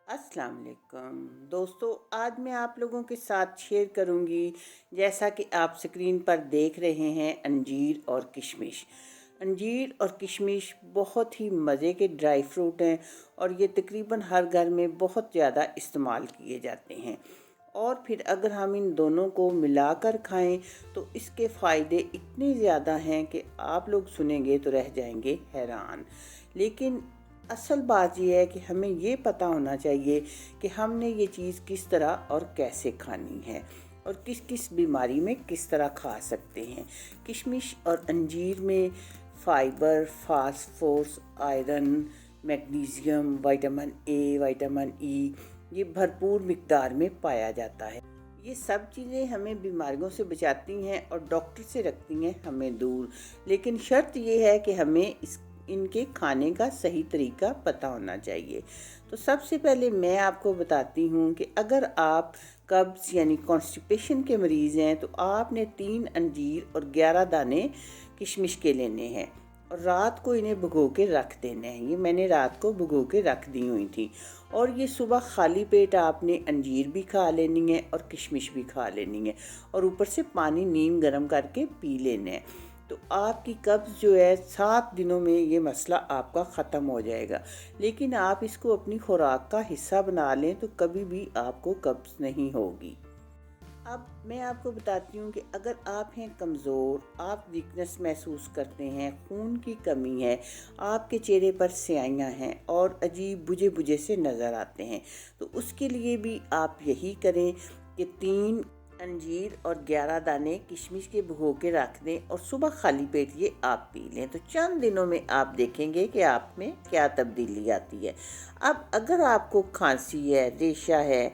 अस्सलाम वालेकुम दोस्तों, आज मैं आप लोगों के साथ शेयर करूंगी। जैसा कि आप स्क्रीन पर देख रहे हैं, अंजीर और किशमिश। अंजीर और किशमिश बहुत ही मज़े के ड्राई फ्रूट हैं और ये तकरीबन हर घर में बहुत ज़्यादा इस्तेमाल किए जाते हैं। और फिर अगर हम इन दोनों को मिलाकर खाएं तो इसके फ़ायदे इतने ज़्यादा हैं कि आप लोग सुनेंगे तो रह जाएंगे हैरान। लेकिन असल बात यह है कि हमें ये पता होना चाहिए कि हमने ये चीज़ किस तरह और कैसे खानी है और किस किस बीमारी में किस तरह खा सकते हैं। किशमिश और अंजीर में fibre, phosphorus, iron, magnesium, vitamin A, vitamin E ये भरपूर मिकदार में पाया जाता है। ये सब चीज़ें हमें बीमारियों से बचाती हैं और डॉक्टर से रखती हैं हमें दूर। लेकिन शर्त ये है कि हमें इनके खाने का सही तरीका पता होना चाहिए। तो सबसे पहले मैं आपको बताती हूँ कि अगर आप कब्ज़ यानी कॉन्स्टिपेशन के मरीज़ हैं तो आपने 3 अंजीर और 11 दाने किशमिश के लेने हैं और रात को इन्हें भिगो के रख देना है। ये मैंने रात को भिगो के रख दी हुई थी और ये सुबह खाली पेट आपने अंजीर भी खा लेनी है और किशमिश भी खा लेनी है और ऊपर से पानी नीम गर्म करके पी लेना है। तो आपकी कब्ज़ जो है 7 दिनों में ये मसला आपका ख़त्म हो जाएगा। लेकिन आप इसको अपनी खुराक का हिस्सा बना लें तो कभी भी आपको कब्ज़ नहीं होगी। अब मैं आपको बताती हूँ कि अगर आप हैं कमज़ोर, आप वीकनेस महसूस करते हैं, खून की कमी है, आपके चेहरे पर स्याहियाँ हैं और अजीब बुझे बुझे से नज़र आते हैं, तो उसके लिए भी आप यही करें कि 3 अंजीर और 11 दाने किशमिश के भिगो के रख दें और सुबह खाली पेट ये आप पी लें। तो चंद दिनों में आप देखेंगे कि आप में क्या तब्दीली आती है। अब अगर आपको खांसी है, रेशा है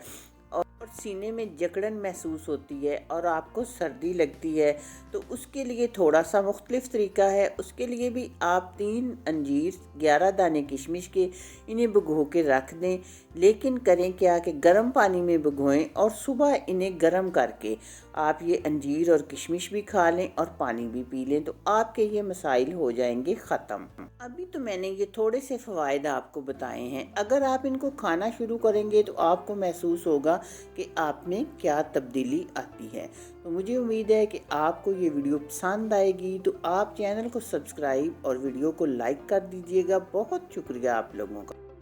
और सीने में जकड़न महसूस होती है और आपको सर्दी लगती है तो उसके लिए थोड़ा सा मुख्तलिफ तरीका है। उसके लिए भी आप 3 अंजीर, 11 दाने किशमिश के इन्हें भिगो के रख दें। लेकिन करें क्या कि गर्म पानी में भिगोएं और सुबह इन्हें गर्म करके आप ये अंजीर और किशमिश भी खा लें और पानी भी पी लें तो आपके ये मसाइल हो जाएंगे ख़त्म। अभी तो मैंने ये थोड़े से फ़वाइद आपको बताए हैं। अगर आप इनको खाना शुरू करेंगे तो आपको महसूस होगा कि आप में क्या तब्दीली आती है। तो मुझे उम्मीद है कि आपको ये वीडियो पसंद आएगी। तो आप चैनल को सब्सक्राइब और वीडियो को लाइक कर दीजिएगा। बहुत शुक्रिया आप लोगों का।